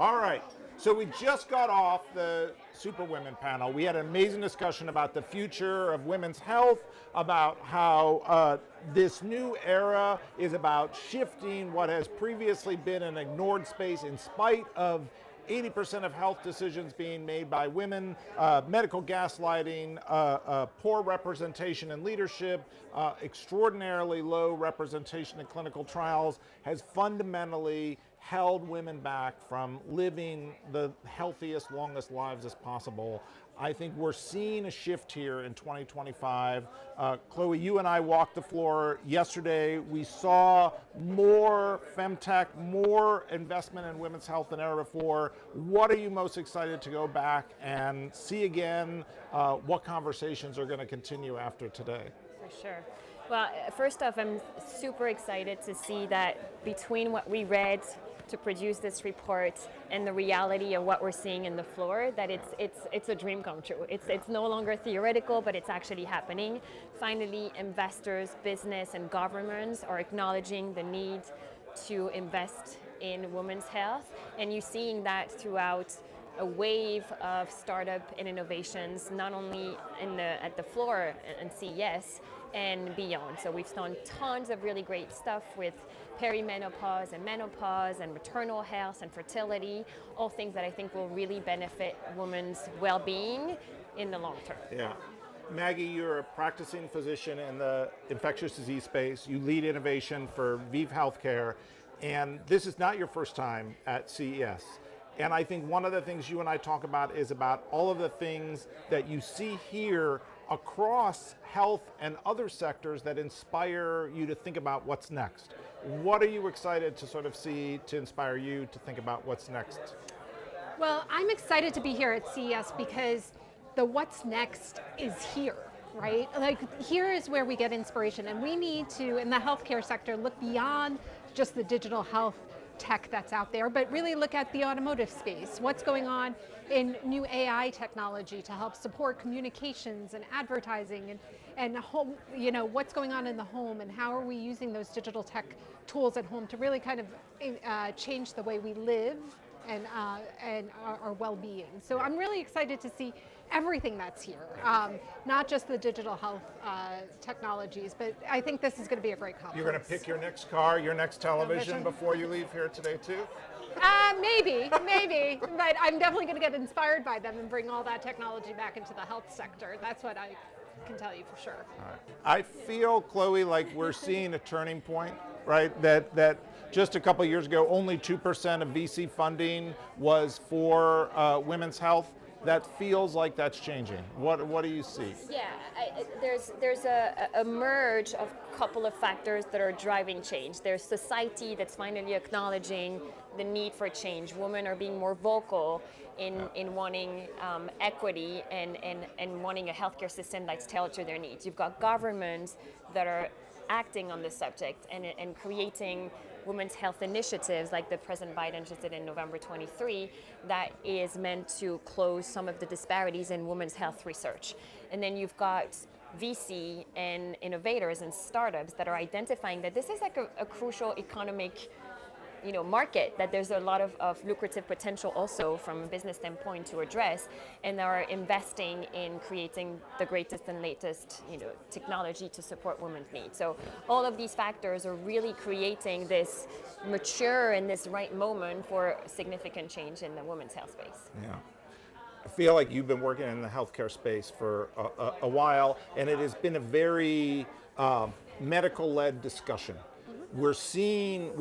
All right. So we just got off the Superwomen Panel. We had an amazing discussion about the future of women's health, about how this new era is about shifting what has previously been an ignored space in spite of 80% of health decisions being made by women, medical gaslighting, poor representation in leadership, extraordinarily low representation in clinical trials has fundamentally held women back from living the healthiest, longest lives as possible. I think we're seeing a shift here in 2025. Chloe, you and I walked the floor yesterday. We saw more femtech, more investment in women's health than ever before. What are you most excited to go back and see again? What conversations are going to continue after today? For sure. Well, first off, I'm super excited to see that between what we read to produce this report and the reality of what we're seeing in the floor, that it's a dream come true. It's no longer theoretical, but it's actually happening. Finally, investors, business, and governments are acknowledging the need to invest in women's health, and you're seeing that throughout a wave of startup and innovations, not only at the floor and CES and beyond. So we've done tons of really great stuff with perimenopause and menopause and maternal health and fertility, all things that I think will really benefit women's well-being in the long term. Yeah. Maggie, you're a practicing physician in the infectious disease space. You lead innovation for ViiV Healthcare, and this is not your first time at CES. And I think one of the things you and I talk about is about all of the things that you see here across health and other sectors that inspire you to think about what's next. What are you excited to sort of see to inspire you to think about what's next? Well, I'm excited to be here at CES because the what's next is here, right? Like, here is where we get inspiration, and we need to, in the healthcare sector, look beyond just the digital health tech that's out there, but really look at the automotive space. What's going on in new AI technology to help support communications and advertising, and home, what's going on in the home, and how are we using those digital tech tools at home to really kind of change the way we live and our well-being. So I'm really excited to see everything that's here, not just the digital health technologies, but I think this is going to be a great conference. You're going to pick your next car, your next television before you leave here today too? Maybe, but I'm definitely going to get inspired by them and bring all that technology back into the health sector. That's what I can tell you for sure. All right. I feel, Chloe, like we're seeing a turning point, right? That just a couple of years ago, only 2% of VC funding was for women's health. That feels like that's changing. What do you see? Yeah, there's a merge of a couple of factors that are driving change. There's society that's finally acknowledging the need for change. Women are being more vocal in wanting equity and wanting a healthcare system that's tailored to their needs. You've got governments that are acting on this subject and creating women's health initiatives like the President Biden just did in November 23 that is meant to close some of the disparities in women's health research. And then you've got VC and innovators and startups that are identifying that this is like a crucial economic market, that there's a lot of lucrative potential also from a business standpoint to address, and are investing in creating the greatest and latest technology to support women's needs. So all of these factors are really creating this mature and this right moment for significant change in the women's health space. Yeah. I feel like you've been working in the healthcare space for a while, and it has been a very medical-led discussion. We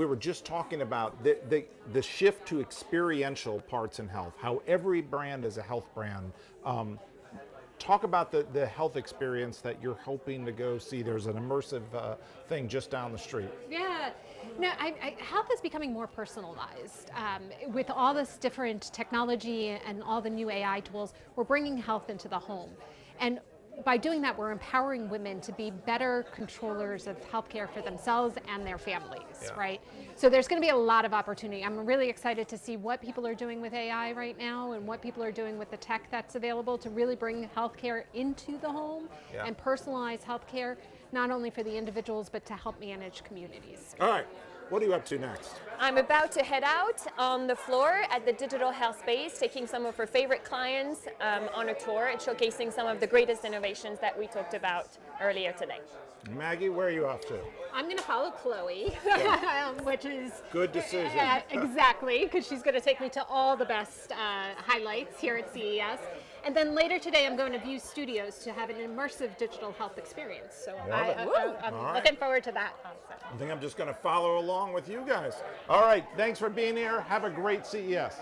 were just talking about the shift to experiential parts in health, how every brand is a health brand. Talk about the health experience that you're hoping to go see. There's an immersive thing just down the street. Yeah, no, health is becoming more personalized. With all this different technology and all the new AI tools, we're bringing health into the home. And by doing that, we're empowering women to be better controllers of healthcare for themselves and their families, right? So there's going to be a lot of opportunity. I'm really excited to see what people are doing with AI right now and what people are doing with the tech that's available to really bring healthcare into the home and personalize healthcare, not only for the individuals, but to help manage communities. All right. What are you up to next? I'm about to head out on the floor at the digital health space, taking some of our favorite clients on a tour and showcasing some of the greatest innovations that we talked about earlier today. Maggie, where are you off to? I'm going to follow Chloe, which is Good decision. Exactly, because she's going to take me to all the best highlights here at CES. And then later today, I'm going to ViiV Studios to have an immersive digital health experience. So I'm looking forward to that. I think I'm just going to follow along with you guys. All right, thanks for being here. Have a great CES.